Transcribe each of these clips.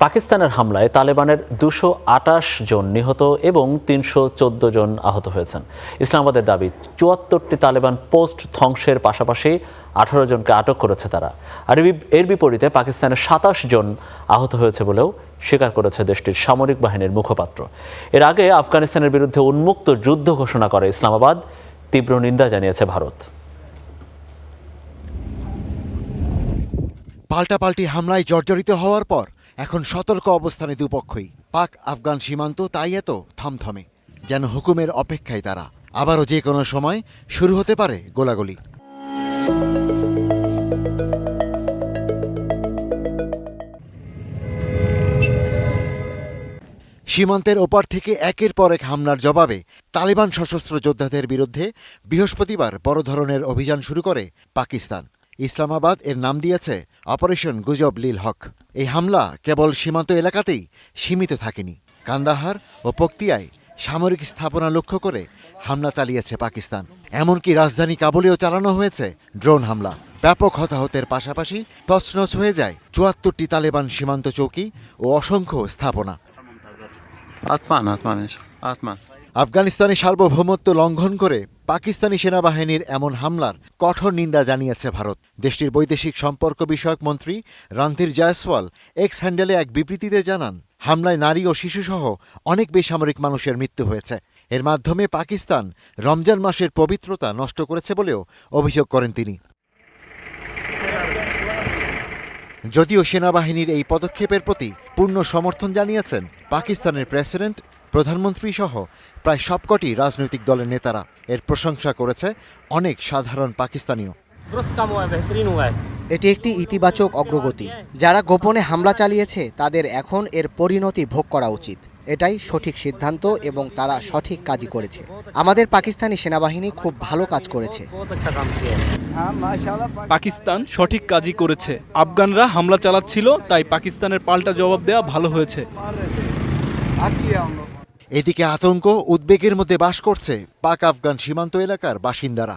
পাকিস্তানের হামলায় তালেবানের ২২৮ জন নিহত এবং ৩১৪ জন আহত হয়েছেন। ইসলামাবাদের দাবি ৭৪টি তালেবান পোস্ট ধ্বংসের পাশাপাশি ১৮ জনকে আটক করেছে তারা। আর এর বিপরীতে পাকিস্তানের ২৭ জন আহত হয়েছে বলেও স্বীকার করেছে দেশটির সামরিক বাহিনীর মুখপাত্র। এর আগে আফগানিস্তানের বিরুদ্ধে উন্মুক্ত যুদ্ধ ঘোষণা করে ইসলামাবাদ। তীব্র নিন্দা জানিয়েছে ভারত। পাল্টাপাল্টি হামলায় জর্জরিত হওয়ার পর এখন সতর্ক অবস্থানে দুপক্ষই। পাক আফগান সীমান্ত তাই এত থমথমে, যেন হুকুমের অপেক্ষায় তারা। আবারও যে কোনো সময় শুরু হতে পারে গোলাগুলি। সীমান্তের ওপার থেকে একের পর এক হামলার জবাবে তালেবান সশস্ত্র যোদ্ধাদের বিরুদ্ধে বৃহস্পতিবার বড় ধরনের অভিযান শুরু করে পাকিস্তান। ইসলামাবাদ এর নাম দিয়েছে অপারেশন গুজব লিল হক। এই হামলা কেবল সীমান্ত এলাকাতেই সীমিত থাকেনি। কান্দাহার ও পক্তিয়ায় সামরিক স্থাপনা লক্ষ্য করে হামলা চালিয়েছে পাকিস্তান। এমনকি রাজধানী কাবুলেও চালানো হয়েছে ড্রোন হামলা। ব্যাপক হতাহতের পাশাপাশি তছনছ হয়ে যায় ৭৪টি তালেবান সীমান্ত চৌকি ও অসংখ্য স্থাপনা। আফগানিস্তানের সার্বভৌমত্ব লঙ্ঘন করে পাকিস্তানি সেনাবাহিনীর এমন হামলার কঠোর নিন্দা জানিয়েছে ভারত। দেশটির বৈদেশিক সম্পর্ক বিষয়ক মন্ত্রী রণধীর জয়সওয়াল এক্স হ্যান্ডেলে এক বিবৃতিতে জানান, হামলায় নারী ও শিশুসহ অনেক বেসামরিক মানুষের মৃত্যু হয়েছে। এর মাধ্যমে পাকিস্তান রমজান মাসের পবিত্রতা নষ্ট করেছে বলেও অভিযোগ করেন তিনি। যদিও সেনাবাহিনীর এই পদক্ষেপের প্রতি পূর্ণ সমর্থন জানিয়েছেন পাকিস্তানের প্রেসিডেন্ট, প্রধানমন্ত্রী সহ প্রায় সবকটি রাজনৈতিক দলের নেতারা। এর প্রশংসা করেছে অনেক সাধারণ পাকিস্তানিও। এটি একটি ইতিবাচক অগ্রগতি। যারা গোপনে হামলা চালিয়েছে তাদের এখন এর পরিণতি ভোগ করা উচিত। এটাই সঠিক সিদ্ধান্ত এবং তারা সঠিক কাজই করেছে। আমাদের পাকিস্তানি সেনাবাহিনী খুব ভালো কাজ করেছে। পাকিস্তান সঠিক কাজই করেছে। আফগানরা হামলা চালাচ্ছিল, তাই পাকিস্তানের পাল্টা জবাব দেওয়া ভালো হয়েছে। এদিকে আতঙ্ক উদ্বেগের মধ্যে বাস করছে পাক আফগান সীমান্ত এলাকার বাসিন্দারা।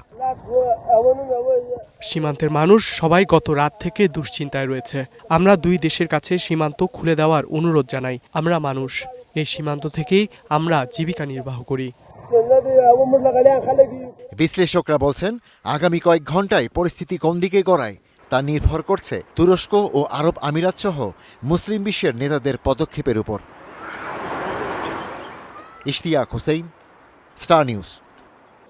সীমান্তের মানুষ সবাই গত রাত থেকে দুশ্চিন্তায় রয়েছে। আমরা দুই দেশের কাছে সীমান্ত খুলে দেওয়ার অনুরোধ জানাই। আমরা মানুষ, এই সীমান্ত থেকেই আমরা জীবিকা নির্বাহ করি। বিশ্লেষকরা বলছেন, আগামী কয়েক ঘন্টায় পরিস্থিতি কোন দিকে গড়ায় তা নির্ভর করছে তুরস্ক ও আরব আমিরাত সহ মুসলিম বিশ্বের নেতাদের পদক্ষেপের উপর। Ishtiaq Hossain, star news.